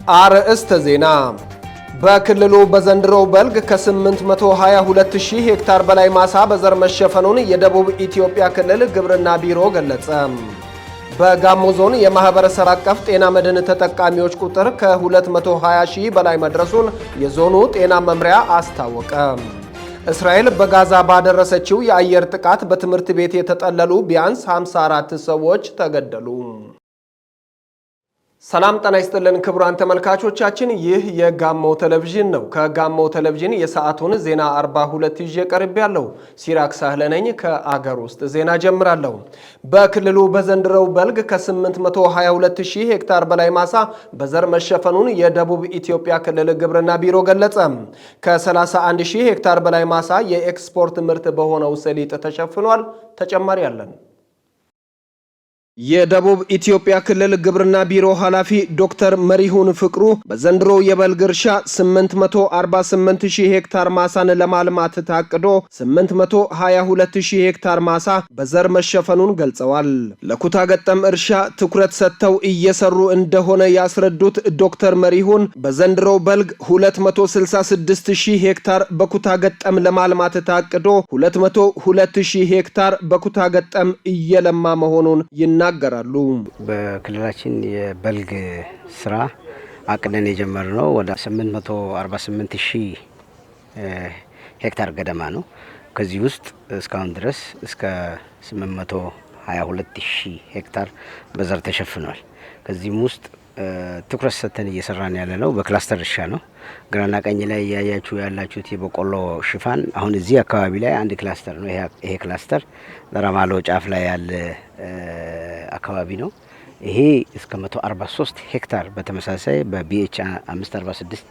አርእስተ ዜና በክልሉ በዘንድሮው በልግ ከ822,000 ሄክታር በላይ ማሳ በዘር መሸፈኑን የደቡብ ኢትዮጵያ ክልል ግብርና ቢሮ ገለጸ። በጋሞ ዞን የማህበረሰብ አቀፍ ጤና መድን ተጠቃሚዎች ቁጥር ከ220,000 በላይ መድረሱን የዞኑ ጤና መምሪያ አስታወቀ። እስራኤል በጋዛ ባደረሰችው የአየር ጥቃት በትምህርት ቤት የተጠለሉ ቢያንስ 54 ሰዎች ተገደሉ። ሰላም ጤና ይስጥልን ክቡራን ተመልካቾቻችን፣ ይህ የጋሞ ቴሌቪዥን ነው። ከጋሞ ቴሌቪዥን የሰዓቱን ዜና 42 ይዤ ቀርቤያለሁ። ሲራክ ሳህለ ነኝ። ከአገር ውስጥ ዜና ጀምራለሁ። በክልሉ በዘንድሮው በልግ ከ822,000 ሄክታር በላይ ማሳ በዘር መሸፈኑን የደቡብ ኢትዮጵያ ክልል ግብርና ቢሮ ገለጸ። ከ31,000 ሄክታር በላይ ማሳ የኤክስፖርት ምርት በሆነው ሰሊጥ ተሸፍኗል። ተጨማሪ አለን። የደቡብ ኢትዮጵያ ክልል ግብርና ቢሮ ኃላፊ ዶክተር መሪሁን ፍቅሩ በዘንድሮ የበልግ እርሻ 848,000 ሄክታር ማሳን ለማልማት ታቅዶ 822,000 ሄክታር ማሳ በዘር መሸፈኑን ገልጸዋል። ለኩታ ገጠም እርሻ ትኩረት ሰጥተው እየሰሩ እንደሆነ ያስረዱት ዶክተር መሪሁን በዘንድሮ በልግ 266,000 ሄክታር በኩታ ገጠም ለማልማት ታቅዶ 202,000 ሄክታር በኩታ ገጠም እየለማ መሆኑን ይናገራሉ። በክልላችን የበልግ ስራ አቅደን የጀመርነው ወደ 848,000 ሄክታር ገደማ ነው። ከዚህ ውስጥ እስካሁን ድረስ እስከ 822,000 ሄክታር በዘር ተሸፍኗል። ከዚህም ውስጥ ትኩረት ሰጥተን እየሰራን ያለ ነው በክላስተር እርሻ ነው። ግራና ቀኝ ላይ ያያችሁ ያላችሁት የበቆሎ ሽፋን አሁን እዚህ አካባቢ ላይ አንድ ክላስተር ነው። ይሄ ክላስተር ለራማሎ ጫፍ ላይ ያለ አካባቢ ነው። ይሄ እስከ 143 ሄክታር በተመሳሳይ በቢኤች 546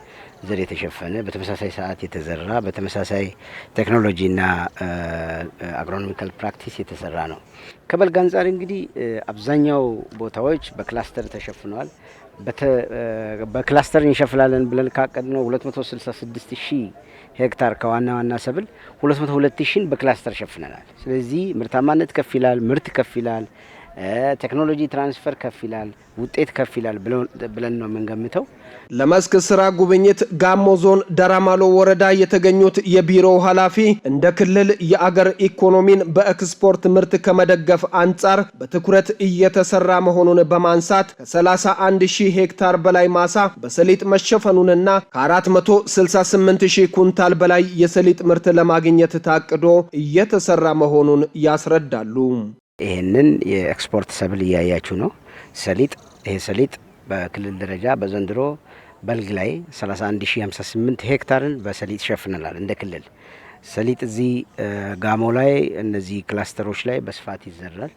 ዘር የተሸፈነ በተመሳሳይ ሰዓት የተዘራ በተመሳሳይ ቴክኖሎጂና አግሮኖሚካል ፕራክቲስ የተሰራ ነው። ከበልግ አንጻር እንግዲህ አብዛኛው ቦታዎች በክላስተር ተሸፍነዋል። በክላስተር እንሸፍላለን ብለን ካቀድነው 266,000 ሄክታር ከዋና ዋና ሰብል 202,000 በክላስተር ሸፍነናል። ስለዚህ ምርታማነት ከፍ ይላል፣ ምርት ከፍ ይላል፣ ቴክኖሎጂ ትራንስፈር ከፍ ይላል፣ ውጤት ከፍ ይላል ብለን ነው የምንገምተው። ለመስክ ስራ ጉብኝት ጋሞ ዞን ዳራማሎ ወረዳ የተገኙት የቢሮው ኃላፊ እንደ ክልል የአገር ኢኮኖሚን በኤክስፖርት ምርት ከመደገፍ አንጻር በትኩረት እየተሰራ መሆኑን በማንሳት ከ31,000 ሄክታር በላይ ማሳ በሰሊጥ መሸፈኑንና ከ468,000 ኩንታል በላይ የሰሊጥ ምርት ለማግኘት ታቅዶ እየተሰራ መሆኑን ያስረዳሉ። ይሄንን የኤክስፖርት ሰብል እያያችሁ ነው። ሰሊጥ ይሄ ሰሊጥ በክልል ደረጃ በዘንድሮ በልግ ላይ 31,058 ሄክታርን በሰሊጥ ሸፍነናል። እንደ ክልል ሰሊጥ እዚህ ጋሞ ላይ እነዚህ ክላስተሮች ላይ በስፋት ይዘራል።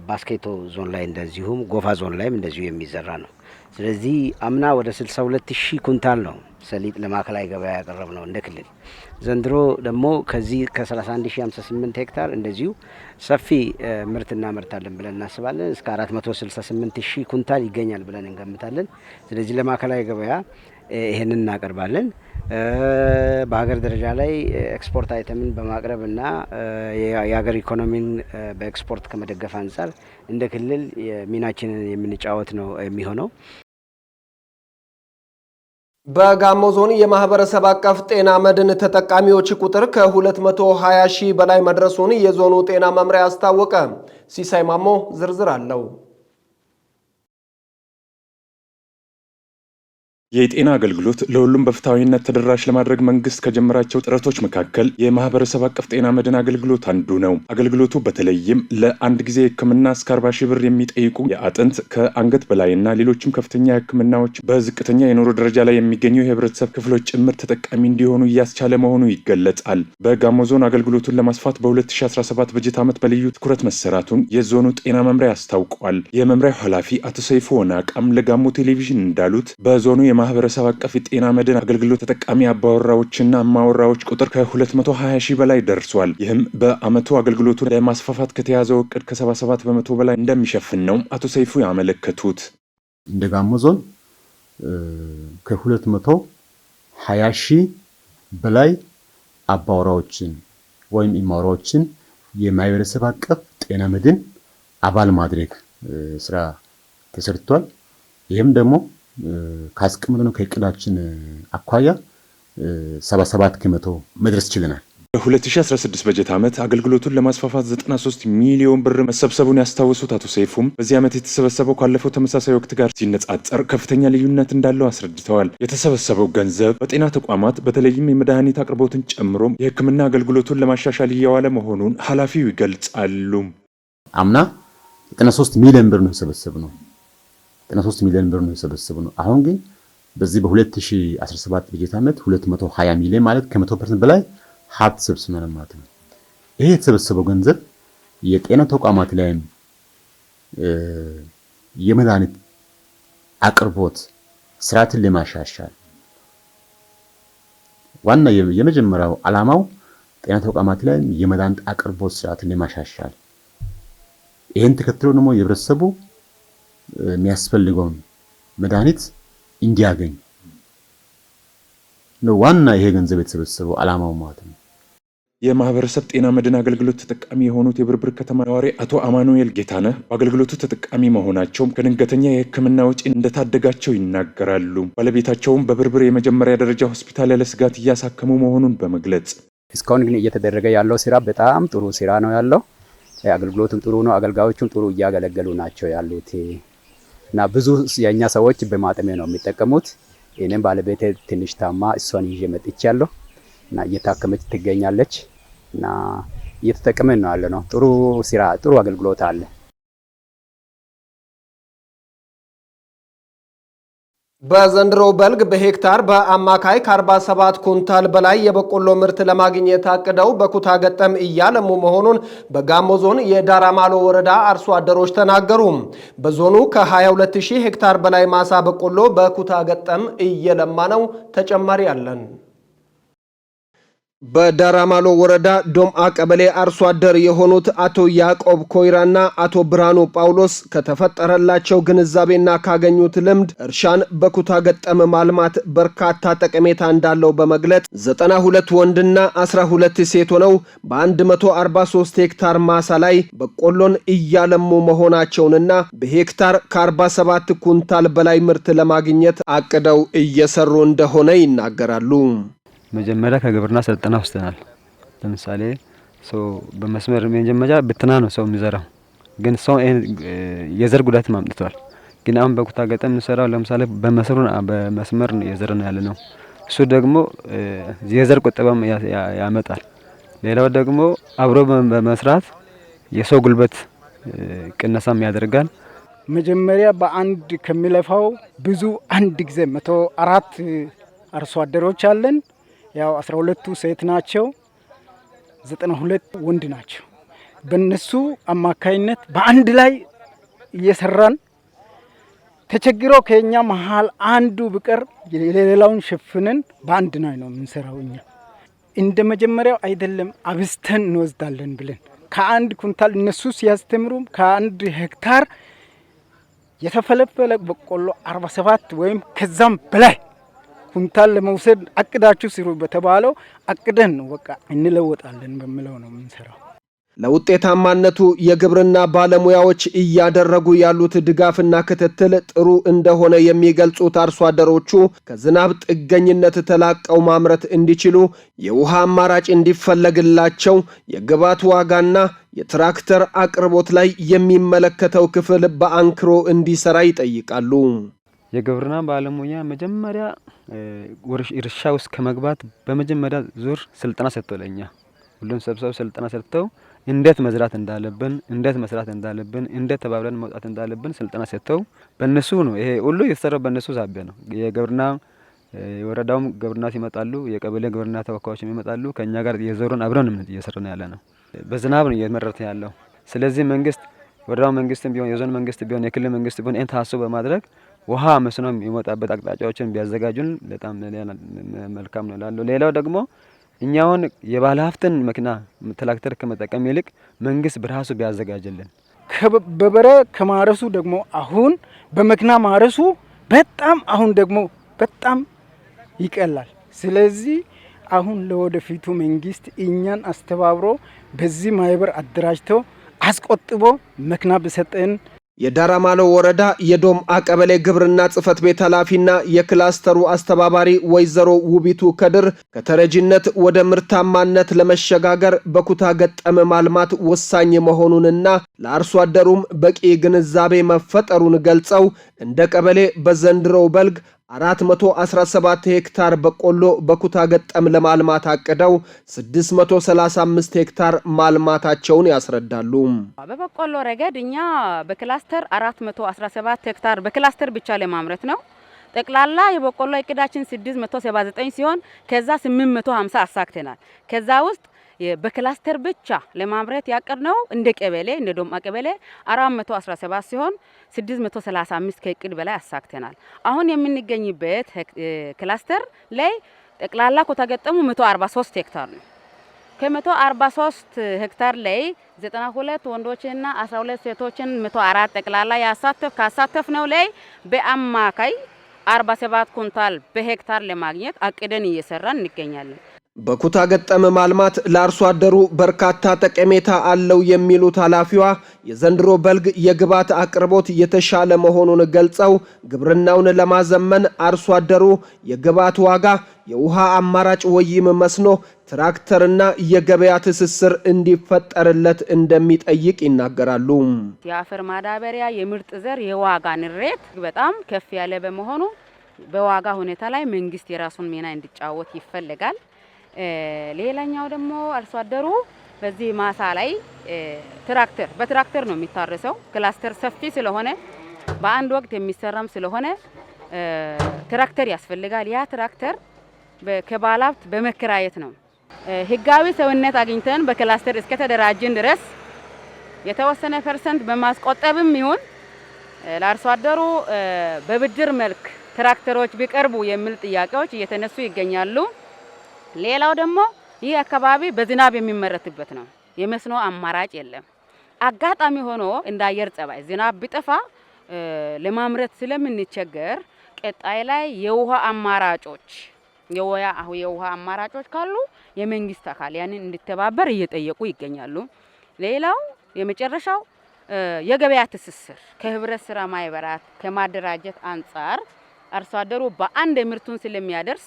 ባስኬቶ ዞን ላይ እንደዚሁም ጎፋ ዞን ላይም እንደዚሁ የሚዘራ ነው። ስለዚህ አምና ወደ 62,000 ኩንታል ነው ሰሊጥ ለማዕከላዊ ገበያ ያቀረብ ነው እንደ ክልል። ዘንድሮ ደግሞ ከዚህ ከ31,058 ሄክታር እንደዚሁ ሰፊ ምርት እናመርታለን ብለን እናስባለን። እስከ 468,000 ኩንታል ይገኛል ብለን እንገምታለን። ስለዚህ ለማዕከላዊ ገበያ ይሄንን እናቀርባለን። በሀገር ደረጃ ላይ ኤክስፖርት አይተምን በማቅረብ እና የሀገር ኢኮኖሚን በኤክስፖርት ከመደገፍ አንጻር እንደ ክልል ሚናችንን የምንጫወት ነው የሚሆነው። በጋሞ ዞን የማህበረሰብ አቀፍ ጤና መድን ተጠቃሚዎች ቁጥር ከ220,000 በላይ መድረሱን የዞኑ ጤና መምሪያ አስታወቀ። ሲሳይ ማሞ ዝርዝር አለው። የጤና አገልግሎት ለሁሉም በፍትሃዊነት ተደራሽ ለማድረግ መንግስት ከጀመራቸው ጥረቶች መካከል የማህበረሰብ አቀፍ ጤና መድን አገልግሎት አንዱ ነው። አገልግሎቱ በተለይም ለአንድ ጊዜ ሕክምና እስከ 40,000 ብር የሚጠይቁ የአጥንት ከአንገት በላይና ሌሎችም ከፍተኛ ሕክምናዎች በዝቅተኛ የኑሮ ደረጃ ላይ የሚገኙ የህብረተሰብ ክፍሎች ጭምር ተጠቃሚ እንዲሆኑ እያስቻለ መሆኑ ይገለጻል። በጋሞ ዞን አገልግሎቱን ለማስፋት በ2017 በጀት ዓመት በልዩ ትኩረት መሰራቱን የዞኑ ጤና መምሪያ አስታውቋል። የመምሪያው ኃላፊ አቶ ሰይፉ ወናቃም ለጋሞ ቴሌቪዥን እንዳሉት በዞኑ ማህበረሰብ አቀፍ ጤና መድን አገልግሎት ተጠቃሚ አባወራዎችና ማወራዎች ቁጥር ከ220,000 በላይ ደርሷል። ይህም በአመቱ አገልግሎቱን ለማስፋፋት ከተያዘው እቅድ ከ77 በመቶ በላይ እንደሚሸፍን ነው አቶ ሰይፉ ያመለከቱት። እንደ ጋሞ ዞን ከ220,000 በላይ አባወራዎችን ወይም ኢማወራዎችን የማህበረሰብ አቀፍ ጤና መድን አባል ማድረግ ስራ ተሰርቷል። ይህም ደግሞ ካስቀመጥነው ከእቅዳችን አኳያ 77 ከመቶ መድረስ ችለናል። በ2016 በጀት ዓመት አገልግሎቱን ለማስፋፋት 93 ሚሊዮን ብር መሰብሰቡን ያስታወሱት አቶ ሰይፉም በዚህ ዓመት የተሰበሰበው ካለፈው ተመሳሳይ ወቅት ጋር ሲነጻጸር ከፍተኛ ልዩነት እንዳለው አስረድተዋል። የተሰበሰበው ገንዘብ በጤና ተቋማት በተለይም የመድኃኒት አቅርቦትን ጨምሮ የሕክምና አገልግሎቱን ለማሻሻል እየዋለ መሆኑን ኃላፊው ይገልጻሉ። አምና 93 ሚሊዮን ብር ነው የሰበሰብነው። 93 ሚሊዮን ብር ነው የሰበሰብነው። አሁን ግን በዚህ በ2017 በጀት ዓመት 220 ሚሊዮን ማለት ከ100% በላይ ሀብት ሰብስበናል ማለት ነው። ይሄ የተሰበሰበው ገንዘብ የጤና ተቋማት ላይም የመድኃኒት አቅርቦት ስርዓትን ለማሻሻል ዋና የመጀመሪያው ዓላማው ጤና ተቋማት ላይ የመድኃኒት አቅርቦት ስርዓትን ለማሻሻል ይሄን ተከትሎ ደግሞ የህብረተሰቡ የሚያስፈልገውን መድኃኒት እንዲያገኝ ነው ዋና ይሄ ገንዘብ የተሰበሰበው ዓላማው ማለት ነው። የማህበረሰብ ጤና መድን አገልግሎት ተጠቃሚ የሆኑት የብርብር ከተማ ነዋሪ አቶ አማኑኤል ጌታነህ በአገልግሎቱ ተጠቃሚ መሆናቸውም ከድንገተኛ የሕክምና ወጪ እንደታደጋቸው ይናገራሉ። ባለቤታቸውም በብርብር የመጀመሪያ ደረጃ ሆስፒታል ያለ ስጋት እያሳከሙ መሆኑን በመግለጽ እስካሁን ግን እየተደረገ ያለው ስራ በጣም ጥሩ ስራ ነው ያለው። አገልግሎቱም ጥሩ ነው። አገልጋዮቹም ጥሩ እያገለገሉ ናቸው ያሉት እና ብዙ የኛ ሰዎች በማጠሜ ነው የሚጠቀሙት። እኔም ባለቤቴ ትንሽ ታማ እሷን ይዤ መጥቻለሁ እና እየታከመች ትገኛለች እና እየተጠቀመን ነው ያለ ነው። ጥሩ ስራ ጥሩ አገልግሎት አለ። በዘንድሮ በልግ በሄክታር በአማካይ ከ47 ኩንታል በላይ የበቆሎ ምርት ለማግኘት አቅደው በኩታ ገጠም እያለሙ መሆኑን በጋሞ ዞን የዳራማሎ ወረዳ አርሶ አደሮች ተናገሩ። በዞኑ ከ22000 ሄክታር በላይ ማሳ በቆሎ በኩታ ገጠም እየለማ ነው። ተጨማሪ አለን። በዳራማሎ ወረዳ ዶምአ ቀበሌ አርሶ አደር የሆኑት አቶ ያዕቆብ ኮይራና አቶ ብርሃኑ ጳውሎስ ከተፈጠረላቸው ግንዛቤና ካገኙት ልምድ እርሻን በኩታ ገጠም ማልማት በርካታ ጠቀሜታ እንዳለው በመግለጽ 92 ወንድና 12 ሴት ሆነው በ143 ሄክታር ማሳ ላይ በቆሎን እያለሙ መሆናቸውንና በሄክታር ከ47 ኩንታል በላይ ምርት ለማግኘት አቅደው እየሰሩ እንደሆነ ይናገራሉ። መጀመሪያ ከግብርና ስልጠና ወስደናል። ለምሳሌ ሰው በመስመር መጀመሪያ ብትና ነው ሰው የሚዘራው፣ ግን ሰው የዘር ጉዳት ማምጥቷል። ግን አሁን በኩታ ገጠም እንሰራው ለምሳሌ በመስመር የዘር ነው ያለ ነው። እሱ ደግሞ የዘር ቁጠባም ያመጣል። ሌላው ደግሞ አብሮ በመስራት የሰው ጉልበት ቅነሳም ያደርጋል። መጀመሪያ በአንድ ከሚለፋው ብዙ አንድ ጊዜ 104 አርሶ አደሮች አለን። ያው 12ቱ ሴት ናቸው፣ 92 ወንድ ናቸው። በእነሱ አማካይነት በአንድ ላይ እየሰራን ተቸግሮ ከኛ መሃል አንዱ ብቀር የሌላውን ሸፍነን በአንድ ነው የምንሰራው። እኛ እንደ መጀመሪያው አይደለም አብስተን እንወስዳለን ብለን ከአንድ ኩንታል እነሱ ሲያስተምሩ ከአንድ ሄክታር የተፈለፈለ በቆሎ 47 ወይም ከዛም በላይ ኩንታል ለመውሰድ አቅዳችሁ ሲሩ በተባለው አቅደን ነው በቃ እንለወጣለን በሚለው ነው የምንሰራው። ለውጤታማነቱ የግብርና ባለሙያዎች እያደረጉ ያሉት ድጋፍና ክትትል ጥሩ እንደሆነ የሚገልጹት አርሶ አደሮቹ ከዝናብ ጥገኝነት ተላቀው ማምረት እንዲችሉ የውሃ አማራጭ እንዲፈለግላቸው የግብዓት ዋጋና የትራክተር አቅርቦት ላይ የሚመለከተው ክፍል በአንክሮ እንዲሰራ ይጠይቃሉ። የግብርና ባለሙያ መጀመሪያ እርሻ ውስጥ ከመግባት በመጀመሪያ ዙር ስልጠና ሰጥተውለኛ ሁሉም ሰብሰብ ስልጠና ሰጥተው እንዴት መዝራት እንዳለብን፣ እንዴት መስራት እንዳለብን፣ እንዴት ተባብረን መውጣት እንዳለብን ስልጠና ሰጥተው በእነሱ ነው ይሄ ሁሉ የተሰራው በእነሱ ሳቢያ ነው። የግብርና የወረዳውም ግብርና ሲመጣሉ የቀበሌ ግብርና ተወካዮች ይመጣሉ። ከኛ ጋር የዘሩን አብረን እየሰራን ያለ ነው። በዝናብ ነው እየመረተ ያለው። ስለዚህ መንግስት ወረዳው መንግስትም ቢሆን የዞን መንግስት ቢሆን የክልል መንግስት ቢሆን ይሄን ታስቦ በማድረግ ውሃ መስኖ የሚወጣበት አቅጣጫዎችን ቢያዘጋጁን በጣም መልካም ነው እላለሁ። ሌላው ደግሞ እኛውን የባለ ሀብትን መኪና ትራክተር ከመጠቀም ይልቅ መንግስት በራሱ ቢያዘጋጅልን በበረ ከማረሱ ደግሞ አሁን በመኪና ማረሱ በጣም አሁን ደግሞ በጣም ይቀላል። ስለዚህ አሁን ለወደፊቱ መንግስት እኛን አስተባብሮ በዚህ ማህበር አደራጅቶ አስቆጥቦ መኪና ቢሰጠን የዳራማሎ ወረዳ የዶም አቀበሌ ግብርና ጽሕፈት ቤት ኃላፊና የክላስተሩ አስተባባሪ ወይዘሮ ውቢቱ ከድር ከተረጂነት ወደ ምርታማነት ለመሸጋገር በኩታ ገጠም ማልማት ወሳኝ መሆኑንና ለአርሶ አደሩም በቂ ግንዛቤ መፈጠሩን ገልጸው እንደ ቀበሌ በዘንድሮው በልግ 417 ሄክታር በቆሎ በኩታ ገጠም ለማልማት አቅደው 635 ሄክታር ማልማታቸውን ያስረዳሉ። በበቆሎ ረገድ እኛ በክላስተር 417 ሄክታር በክላስተር ብቻ ለማምረት ነው። ጠቅላላ የበቆሎ እቅዳችን 679 ሲሆን ከዛ 850 አሳክተናል። ከዛ ውስጥ በክላስተር ብቻ ለማምረት ያቀድነው እንደ ቀበሌ እንደ ዶማ ቀበሌ 417 ሲሆን 635 ከእቅድ በላይ አሳክተናል። አሁን የምንገኝበት ክላስተር ላይ ጠቅላላ ኩታ ገጠሙ 143 ሄክታር ነው። ከ143 ሄክታር ላይ 92 ወንዶችና 12 ሴቶችን 104 ጠቅላላ ካሳተፍነው ላይ በአማካይ 47 ኩንታል በሄክታር ለማግኘት አቅደን እየሰራን እንገኛለን። በኩታ ገጠም ማልማት ለአርሶ አደሩ በርካታ ጠቀሜታ አለው የሚሉት ኃላፊዋ የዘንድሮ በልግ የግብዓት አቅርቦት የተሻለ መሆኑን ገልጸው ግብርናውን ለማዘመን አርሶ አደሩ የግብዓት ዋጋ፣ የውሃ አማራጭ ወይም መስኖ፣ ትራክተርና የገበያ ትስስር እንዲፈጠርለት እንደሚጠይቅ ይናገራሉ። የአፈር ማዳበሪያ፣ የምርጥ ዘር የዋጋ ንረት በጣም ከፍ ያለ በመሆኑ በዋጋ ሁኔታ ላይ መንግስት የራሱን ሚና እንዲጫወት ይፈልጋል። ሌላኛው ደግሞ አርሶ አደሩ በዚህ ማሳ ላይ በትራክተር ነው የሚታረሰው። ክላስተር ሰፊ ስለሆነ በአንድ ወቅት የሚሰራም ስለሆነ ትራክተር ያስፈልጋል። ያ ትራክተር ከባለሀብት በመከራየት ነው። ህጋዊ ሰውነት አግኝተን በክላስተር እስከ ተደራጀን ድረስ የተወሰነ ፐርሰንት በማስቆጠብም ይሁን ለአርሶ አደሩ በብድር መልክ ትራክተሮች ቢቀርቡ የሚል ጥያቄዎች እየተነሱ ይገኛሉ። ሌላው ደግሞ ይህ አካባቢ በዝናብ የሚመረትበት ነው። የመስኖ አማራጭ የለም። አጋጣሚ ሆኖ እንደ አየር ጸባይ ዝናብ ቢጠፋ ለማምረት ስለምንቸገር ቀጣይ ላይ የውሃ አማራጮች ካሉ የመንግስት አካል ያንን እንዲተባበር እየጠየቁ ይገኛሉ። ሌላው የመጨረሻው የገበያ ትስስር ከህብረት ስራ ማህበራት ከማደራጀት አንጻር አርሶ አደሩ በአንድ ምርቱን ስለሚያደርስ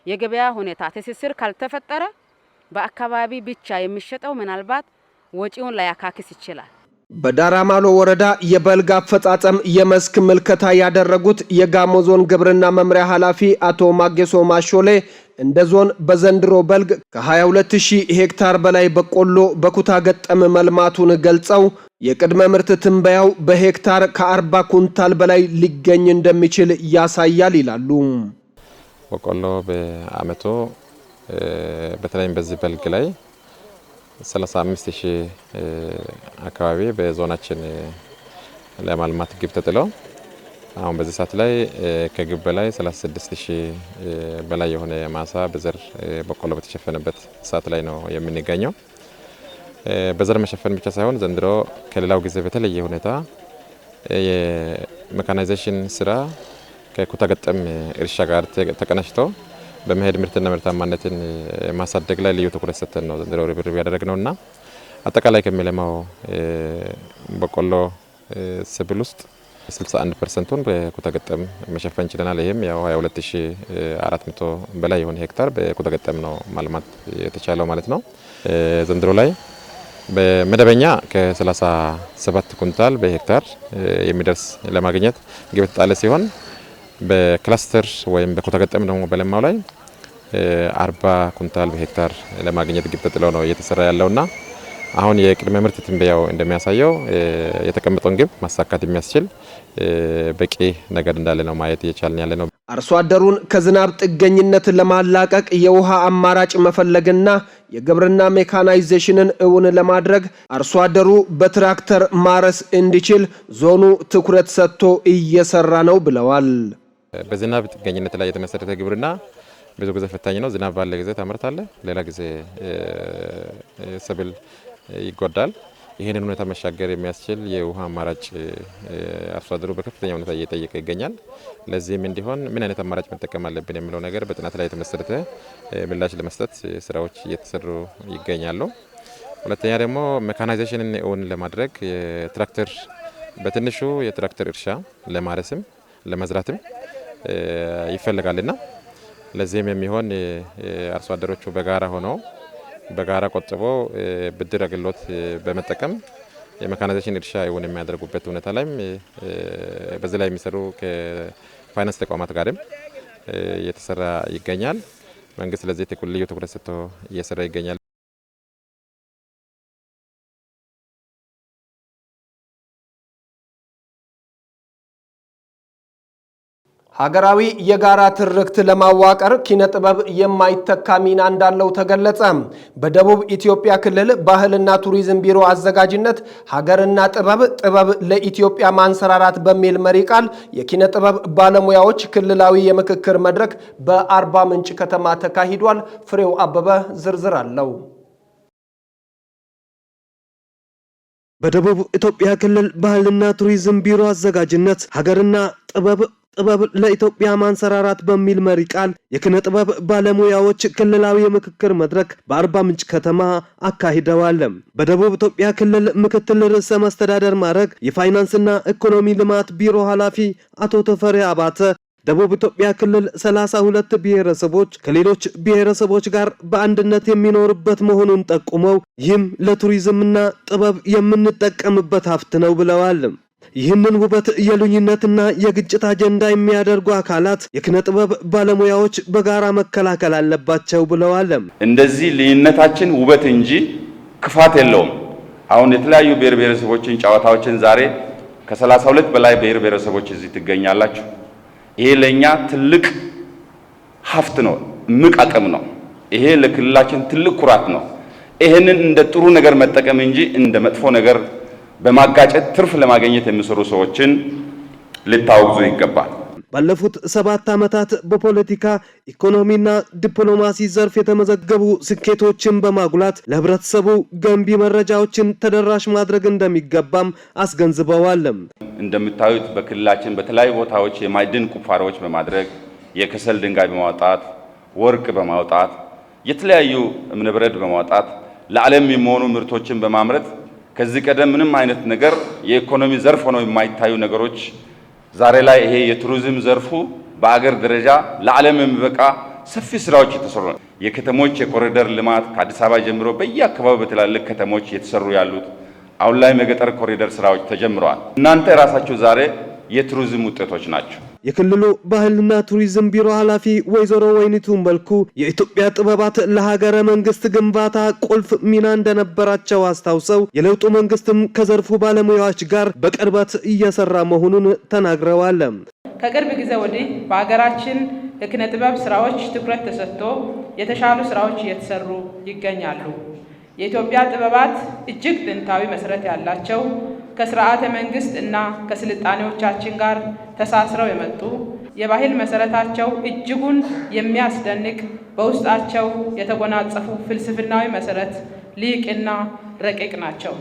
የገበያ ሁኔታ ትስስር ካልተፈጠረ በአካባቢ ብቻ የሚሸጠው ምናልባት ወጪውን ላያካክስ ይችላል። በዳራማሎ ወረዳ የበልግ አፈጻጸም የመስክ ምልከታ ያደረጉት የጋሞ ዞን ግብርና መምሪያ ኃላፊ አቶ ማጌሶ ማሾሌ እንደ ዞን በዘንድሮ በልግ ከ22000 ሄክታር በላይ በቆሎ በኩታ ገጠም መልማቱን ገልጸው የቅድመ ምርት ትንበያው በሄክታር ከ40 ኩንታል በላይ ሊገኝ እንደሚችል ያሳያል ይላሉ። በቆሎ በአመቱ በተለይም በዚህ በልግ ላይ 35000 አካባቢ በዞናችን ለማልማት ግብ ተጥለው አሁን በዚህ ሰዓት ላይ ከግብ በላይ 36000 በላይ የሆነ ማሳ በዘር በቆሎ በተሸፈነበት ሰዓት ላይ ነው የምንገኘው። በዘር መሸፈን ብቻ ሳይሆን ዘንድሮ ከሌላው ጊዜ በተለየ ሁኔታ የሜካናይዜሽን ስራ ከኩታ ገጠም እርሻ ጋር ተቀናጅቶ በመሄድ ምርትና ምርታማነትን ማሳደግ ላይ ልዩ ትኩረት ሰጥተን ነው ዘንድሮ ርብርብ ያደረግነውና አጠቃላይ ከሚለማው በቆሎ ሰብል ውስጥ 61%ን በኩታ ገጠም መሸፈን ችለናል። ይሄም ያው 22400 በላይ የሆነ ሄክታር በኩታ ገጠም ነው ማልማት የተቻለው ማለት ነው። ዘንድሮ ላይ በመደበኛ ከ37 ኩንታል በሄክታር የሚደርስ ለማግኘት ግብ የተጣለ ሲሆን በክላስተር ወይም በኩታ ገጠም ደግሞ በለማው ላይ 40 ኩንታል በሄክታር ለማግኘት ግብ ተጥሎ ነው እየተሰራ ያለውና አሁን የቅድመ ምርት ትንበያው እንደሚያሳየው የተቀመጠውን ግብ ማሳካት የሚያስችል በቂ ነገር እንዳለ ነው ማየት እየቻልን ያለ ነው። አርሶ አደሩን ከዝናብ ጥገኝነት ለማላቀቅ የውሃ አማራጭ መፈለግና የግብርና ሜካናይዜሽንን እውን ለማድረግ አርሶ አደሩ በትራክተር ማረስ እንዲችል ዞኑ ትኩረት ሰጥቶ እየሰራ ነው ብለዋል። በዝናብ ጥገኝነት ላይ የተመሰረተ ግብርና ብዙ ጊዜ ፈታኝ ነው። ዝናብ ባለ ጊዜ ታመርታለህ፣ ሌላ ጊዜ ሰብል ይጎዳል። ይህንን ሁኔታ መሻገር የሚያስችል የውሃ አማራጭ አርሶ አደሩ በከፍተኛ ሁኔታ እየጠየቀ ይገኛል። ለዚህም እንዲሆን ምን አይነት አማራጭ መጠቀም አለብን የሚለው ነገር በጥናት ላይ የተመሰረተ ምላሽ ለመስጠት ስራዎች እየተሰሩ ይገኛሉ። ሁለተኛ ደግሞ ሜካናይዜሽንን እውን ለማድረግ የትራክተር በትንሹ የትራክተር እርሻ ለማረስም ለመዝራትም ይፈልጋልና ለዚህም የሚሆን አርሶ አደሮቹ በጋራ ሆነው በጋራ ቆጥበው ብድር አገልግሎት በመጠቀም የሜካናይዜሽን እርሻ እውን የሚያደርጉበት ሁኔታ ላይም በዚህ ላይ የሚሰሩ ከፋይናንስ ተቋማት ጋርም እየተሰራ ይገኛል። መንግስት ለዚህ ልዩ ትኩረት ሰጥቶ እየሰራ ይገኛል። ሀገራዊ የጋራ ትርክት ለማዋቀር ኪነ ጥበብ የማይተካ ሚና እንዳለው ተገለጸ። በደቡብ ኢትዮጵያ ክልል ባህልና ቱሪዝም ቢሮ አዘጋጅነት ሀገርና ጥበብ ለኢትዮጵያ ማንሰራራት በሚል መሪ ቃል የኪነ ጥበብ ባለሙያዎች ክልላዊ የምክክር መድረክ በአርባ ምንጭ ከተማ ተካሂዷል። ፍሬው አበበ ዝርዝር አለው። በደቡብ ኢትዮጵያ ክልል ባህልና ቱሪዝም ቢሮ አዘጋጅነት ሀገርና ጥበብ ለኢትዮጵያ ማንሰራራት በሚል መሪ ቃል የኪነ ጥበብ ባለሙያዎች ክልላዊ የምክክር መድረክ በአርባ ምንጭ ከተማ አካሂደዋል። በደቡብ ኢትዮጵያ ክልል ምክትል ርዕሰ መስተዳደር ማዕረግ የፋይናንስና ኢኮኖሚ ልማት ቢሮ ኃላፊ አቶ ተፈሪ አባተ ደቡብ ኢትዮጵያ ክልል 32 ብሔረሰቦች ከሌሎች ብሔረሰቦች ጋር በአንድነት የሚኖርበት መሆኑን ጠቁመው ይህም ለቱሪዝምና ጥበብ የምንጠቀምበት ሀብት ነው ብለዋል። ይህንን ውበት የልዩነትና የግጭት አጀንዳ የሚያደርጉ አካላት የኪነ ጥበብ ባለሙያዎች በጋራ መከላከል አለባቸው ብለዋል። እንደዚህ ልዩነታችን ውበት እንጂ ክፋት የለውም። አሁን የተለያዩ ብሔር ብሔረሰቦችን ጨዋታዎችን ዛሬ ከ32 በላይ ብሔር ብሔረሰቦች እዚህ ትገኛላችሁ። ይሄ ለኛ ትልቅ ሀብት ነው፣ እምቅ አቅም ነው። ይሄ ለክልላችን ትልቅ ኩራት ነው። ይሄንን እንደ ጥሩ ነገር መጠቀም እንጂ እንደ መጥፎ ነገር በማጋጨት ትርፍ ለማግኘት የሚሰሩ ሰዎችን ልታወግዙ ይገባል። ባለፉት 7 ዓመታት በፖለቲካ ኢኮኖሚና ዲፕሎማሲ ዘርፍ የተመዘገቡ ስኬቶችን በማጉላት ለህብረተሰቡ ገንቢ መረጃዎችን ተደራሽ ማድረግ እንደሚገባም አስገንዝበዋል። እንደምታዩት በክልላችን በተለያዩ ቦታዎች የማዕድን ቁፋሮዎች በማድረግ የከሰል ድንጋይ በማውጣት ወርቅ በማውጣት የተለያዩ እምነበረድ በማውጣት ለዓለም የሚሆኑ ምርቶችን በማምረት ከዚህ ቀደም ምንም አይነት ነገር የኢኮኖሚ ዘርፍ ሆነው የማይታዩ ነገሮች ዛሬ ላይ ይሄ የቱሪዝም ዘርፉ በአገር ደረጃ ለዓለም የሚበቃ ሰፊ ስራዎች የተሰሩ ነው። የከተሞች የኮሪደር ልማት ከአዲስ አበባ ጀምሮ በየአካባቢው በትላልቅ ከተሞች የተሰሩ ያሉት አሁን ላይ የገጠር ኮሪደር ስራዎች ተጀምረዋል። እናንተ ራሳችሁ ዛሬ የቱሪዝም ውጤቶች ናቸው። የክልሉ ባህልና ቱሪዝም ቢሮ ኃላፊ ወይዘሮ ወይኒቱ መልኩ የኢትዮጵያ ጥበባት ለሀገረ መንግስት ግንባታ ቁልፍ ሚና እንደነበራቸው አስታውሰው የለውጡ መንግስትም ከዘርፉ ባለሙያዎች ጋር በቅርበት እየሰራ መሆኑን ተናግረዋል። ከቅርብ ጊዜ ወዲህ በሀገራችን የኪነ ጥበብ ስራዎች ትኩረት ተሰጥቶ የተሻሉ ስራዎች እየተሰሩ ይገኛሉ። የኢትዮጵያ ጥበባት እጅግ ጥንታዊ መሰረት ያላቸው ከስርዓተ መንግስት እና ከስልጣኔዎቻችን ጋር ተሳስረው የመጡ የባህል መሰረታቸው እጅጉን የሚያስደንቅ በውስጣቸው የተጎናጸፉ ፍልስፍናዊ መሰረት ሊቅና ረቂቅ ናቸው።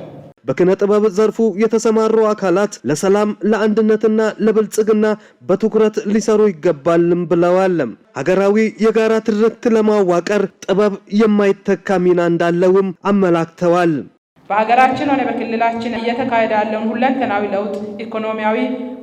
በኪነ ጥበብ ዘርፉ የተሰማሩ አካላት ለሰላም ለአንድነትና ለብልጽግና በትኩረት ሊሰሩ ይገባልም ብለዋል። ሀገራዊ የጋራ ትርክት ለማዋቀር ጥበብ የማይተካ ሚና እንዳለውም አመላክተዋል። በሀገራችን ሆነ በክልላችን እየተካሄደ ያለውን ሁለንተናዊ ለውጥ ኢኮኖሚያዊ፣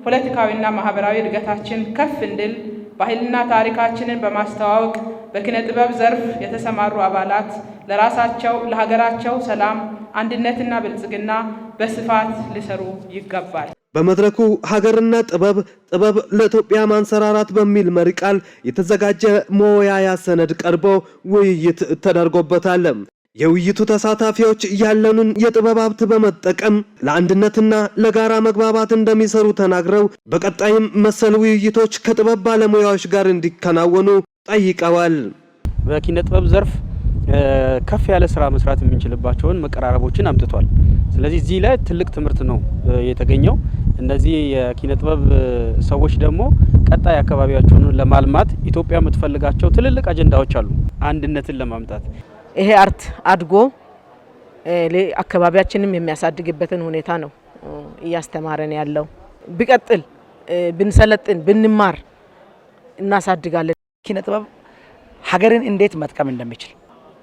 ፖለቲካዊና ማህበራዊ እድገታችን ከፍ እንዲል ባህልና ታሪካችንን በማስተዋወቅ በኪነ ጥበብ ዘርፍ የተሰማሩ አባላት ለራሳቸው ለሀገራቸው ሰላም፣ አንድነትና ብልጽግና በስፋት ሊሰሩ ይገባል። በመድረኩ ሀገርና ጥበብ ለኢትዮጵያ ማንሰራራት በሚል መሪ ቃል የተዘጋጀ መወያያ ሰነድ ቀርቦ ውይይት ተደርጎበታል። የውይይቱ ተሳታፊዎች ያለንን የጥበብ ሀብት በመጠቀም ለአንድነትና ለጋራ መግባባት እንደሚሰሩ ተናግረው በቀጣይም መሰል ውይይቶች ከጥበብ ባለሙያዎች ጋር እንዲከናወኑ ጠይቀዋል። በኪነ ጥበብ ዘርፍ ከፍ ያለ ስራ መስራት የምንችልባቸውን መቀራረቦችን አምጥቷል። ስለዚህ እዚህ ላይ ትልቅ ትምህርት ነው የተገኘው። እነዚህ የኪነ ጥበብ ሰዎች ደግሞ ቀጣይ አካባቢያቸውን ለማልማት ኢትዮጵያ የምትፈልጋቸው ትልልቅ አጀንዳዎች አሉ። አንድነትን ለማምጣት ይሄ አርት አድጎ አካባቢያችንም የሚያሳድግበትን ሁኔታ ነው እያስተማረን ያለው። ቢቀጥል ብንሰለጥን ብንማር እናሳድጋለን። ኪነ ጥበብ ሀገርን እንዴት መጥቀም እንደሚችል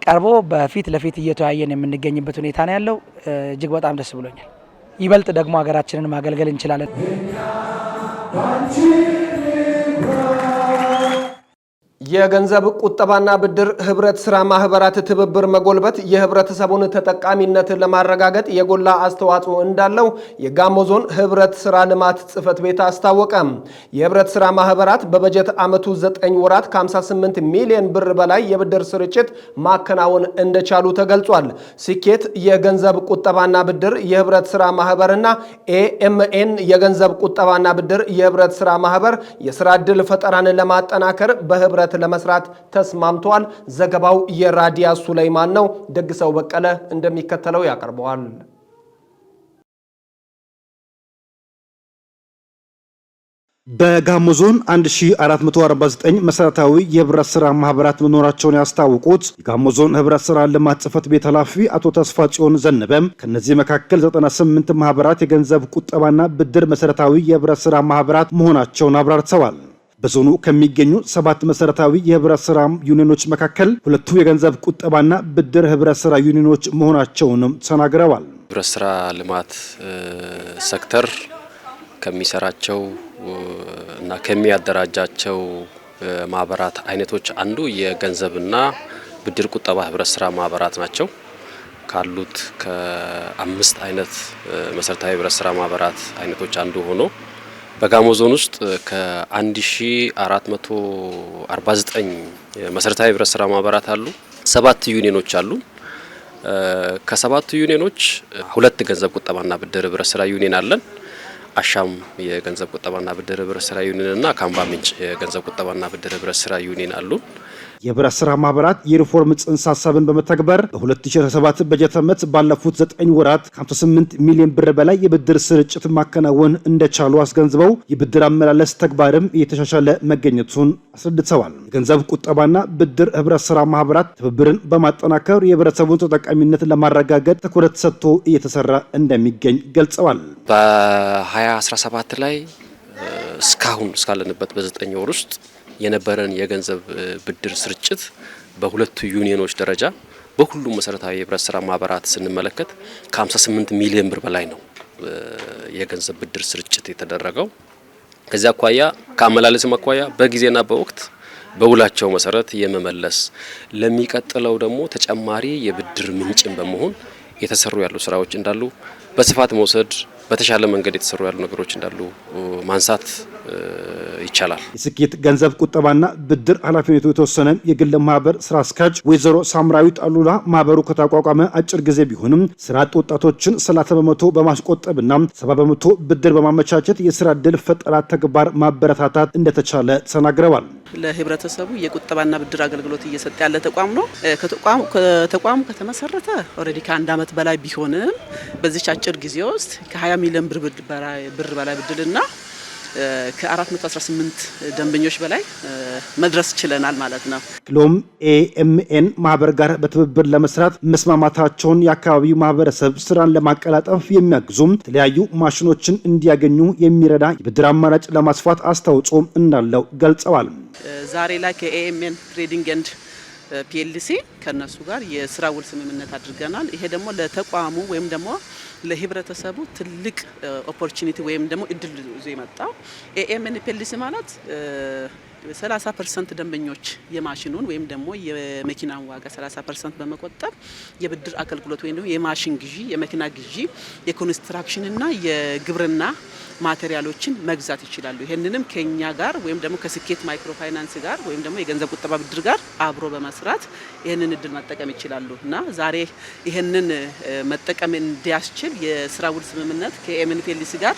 ቀርቦ በፊት ለፊት እየተወያየን የምንገኝበት ሁኔታ ነው ያለው። እጅግ በጣም ደስ ብሎኛል። ይበልጥ ደግሞ ሀገራችንን ማገልገል እንችላለን። የገንዘብ ቁጠባና ብድር ህብረት ስራ ማህበራት ትብብር መጎልበት የህብረተሰቡን ተጠቃሚነት ለማረጋገጥ የጎላ አስተዋጽኦ እንዳለው የጋሞ ዞን ህብረት ስራ ልማት ጽህፈት ቤት አስታወቀ። የህብረት ስራ ማህበራት በበጀት ዓመቱ 9 ወራት ከ58 ሚሊዮን ብር በላይ የብድር ስርጭት ማከናወን እንደቻሉ ተገልጿል። ስኬት የገንዘብ ቁጠባና ብድር የህብረት ስራ ማህበርና ኤኤምኤን የገንዘብ ቁጠባና ብድር የህብረት ስራ ማህበር የስራ ዕድል ፈጠራን ለማጠናከር በህብረት ለመስራት ተስማምቷል። ዘገባው የራዲያ ሱለይማን ነው። ደግሰው በቀለ እንደሚከተለው ያቀርበዋል። በጋሞ ዞን 1449 መሰረታዊ የህብረት ስራ ማህበራት መኖራቸውን ያስታወቁት የጋሞ ዞን ህብረት ስራ ልማት ጽህፈት ቤት ኃላፊ አቶ ተስፋ ጽዮን ዘነበም ከነዚህ መካከል 98 ማህበራት የገንዘብ ቁጠባና ብድር መሰረታዊ የህብረት ስራ ማህበራት መሆናቸውን አብራርተዋል። በዞኑ ከሚገኙ 7 መሰረታዊ የህብረት ስራ ዩኒዮኖች መካከል 2ቱ የገንዘብ ቁጠባና ብድር ህብረት ስራ ዩኒዮኖች መሆናቸውንም ተናግረዋል። ህብረት ስራ ልማት ሴክተር ከሚሰራቸው እና ከሚያደራጃቸው ማህበራት አይነቶች አንዱ የገንዘብና ብድር ቁጠባ ህብረት ስራ ማህበራት ናቸው። ካሉት ከ5 አይነት መሰረታዊ ህብረት ስራ ማህበራት አይነቶች አንዱ ሆኖ በጋሞ ዞን ውስጥ ከ1449 መሰረታዊ ህብረት ስራ ማህበራት አሉ። 7 ዩኒዮኖች አሉ። ከ7ቱ ዩኒዮኖች 2 ገንዘብ ቁጠባና ብድር ህብረት ስራ ዩኒዮን አለን። አሻም የገንዘብ ቁጠባና ብድር ህብረት ስራ ዩኒዮን እና ካምባ ምንጭ የገንዘብ ቁጠባና ብድር ህብረት ስራ ዩኒዮን አሉ። የህብረት ስራ ማህበራት የሪፎርም ጽንሰ ሐሳብን በመተግበር በ2017 በጀት ዓመት ባለፉት 9 ወራት ከ58 ሚሊዮን ብር በላይ የብድር ስርጭት ማከናወን እንደቻሉ አስገንዝበው የብድር አመላለስ ተግባርም እየተሻሻለ መገኘቱን አስረድተዋል። የገንዘብ ቁጠባና ብድር ህብረት ስራ ማህበራት ትብብርን በማጠናከር የህብረተሰቡን ተጠቃሚነት ለማረጋገጥ ትኩረት ሰጥቶ እየተሰራ እንደሚገኝ ገልጸዋል። በ2017 ላይ እስካሁን እስካለንበት በ9 ወር ውስጥ የነበረን የገንዘብ ብድር ስርጭት በሁለቱ ዩኒዮኖች ደረጃ በሁሉም መሰረታዊ የህብረት ስራ ማህበራት ስንመለከት ከ58 ሚሊዮን ብር በላይ ነው የገንዘብ ብድር ስርጭት የተደረገው። ከዚያ አኳያ ከአመላለስም አኳያ በጊዜና በወቅት በውላቸው መሰረት የመመለስ ለሚቀጥለው ደግሞ ተጨማሪ የብድር ምንጭን በመሆን የተሰሩ ያሉ ስራዎች እንዳሉ በስፋት መውሰድ በተሻለ መንገድ የተሰሩ ያሉ ነገሮች እንዳሉ ማንሳት ይቻላል። የስኬት ገንዘብ ቁጠባና ብድር ኃላፊነቱ የተወሰነ የግል ማህበር ስራ አስኪያጅ ወይዘሮ ሳምራዊት አሉላ ማህበሩ ከተቋቋመ አጭር ጊዜ ቢሆንም ስራ አጥ ወጣቶችን 30% በማስቆጠብና 70% ብድር በማመቻቸት የስራ ዕድል ፈጠራ ተግባር ማበረታታት እንደተቻለ ተናግረዋል። ለህብረተሰቡ የቁጠባና ብድር አገልግሎት እየሰጠ ያለ ተቋም ነው። ተቋሙ ከተመሰረተ ኦልሬዲ ከ1 ዓመት በላይ ቢሆንም በዚህ አጭር ጊዜ ውስጥ ከ20 ሚሊዮን ብር በላይ ብድርና ከ418 ደንበኞች በላይ መድረስ ችለናል ማለት ነው። ክሎም ኤኤምኤን ማህበር ጋር በትብብር ለመስራት መስማማታቸውን የአካባቢው ማህበረሰብ ስራን ለማቀላጠፍ የሚያግዙም የተለያዩ ማሽኖችን እንዲያገኙ የሚረዳ የብድር አማራጭ ለማስፋት አስተዋጽኦ እንዳለው ገልጸዋል። ዛሬ ላይ ከኤኤምኤን ትሬዲንግ ኤንድ ፒኤልሲ ከነሱ ጋር የስራ ውል ስምምነት አድርገናል። ይሄ ደግሞ ለተቋሙ ወይም ደግሞ ለህብረተሰቡ ትልቅ ኦፖርቹኒቲ ወይም ደግሞ እድል ይዞ የመጣው ኤኤምኤን ፒኤልሲ ማለት 30% ደንበኞች የማሽኑን ወይም ደግሞ የመኪናን ዋጋ 30% በመቆጠብ የብድር አገልግሎት ወይም ደግሞ የማሽን ግዢ፣ የመኪና ግዢ፣ የኮንስትራክሽን እና የግብርና ማቴሪያሎችን መግዛት ይችላሉ። ይሄንንም ከኛ ጋር ወይም ደግሞ ከስኬት ማይክሮ ፋይናንስ ጋር ወይም ደግሞ የገንዘብ ቁጠባ ብድር ጋር አብሮ በመስራት ይሄንን እድል መጠቀም ይችላሉ እና ዛሬ ይሄንን መጠቀም እንዲያስችል የስራ ውል ስምምነት ከኤኤምኤን ፒኤልሲ ጋር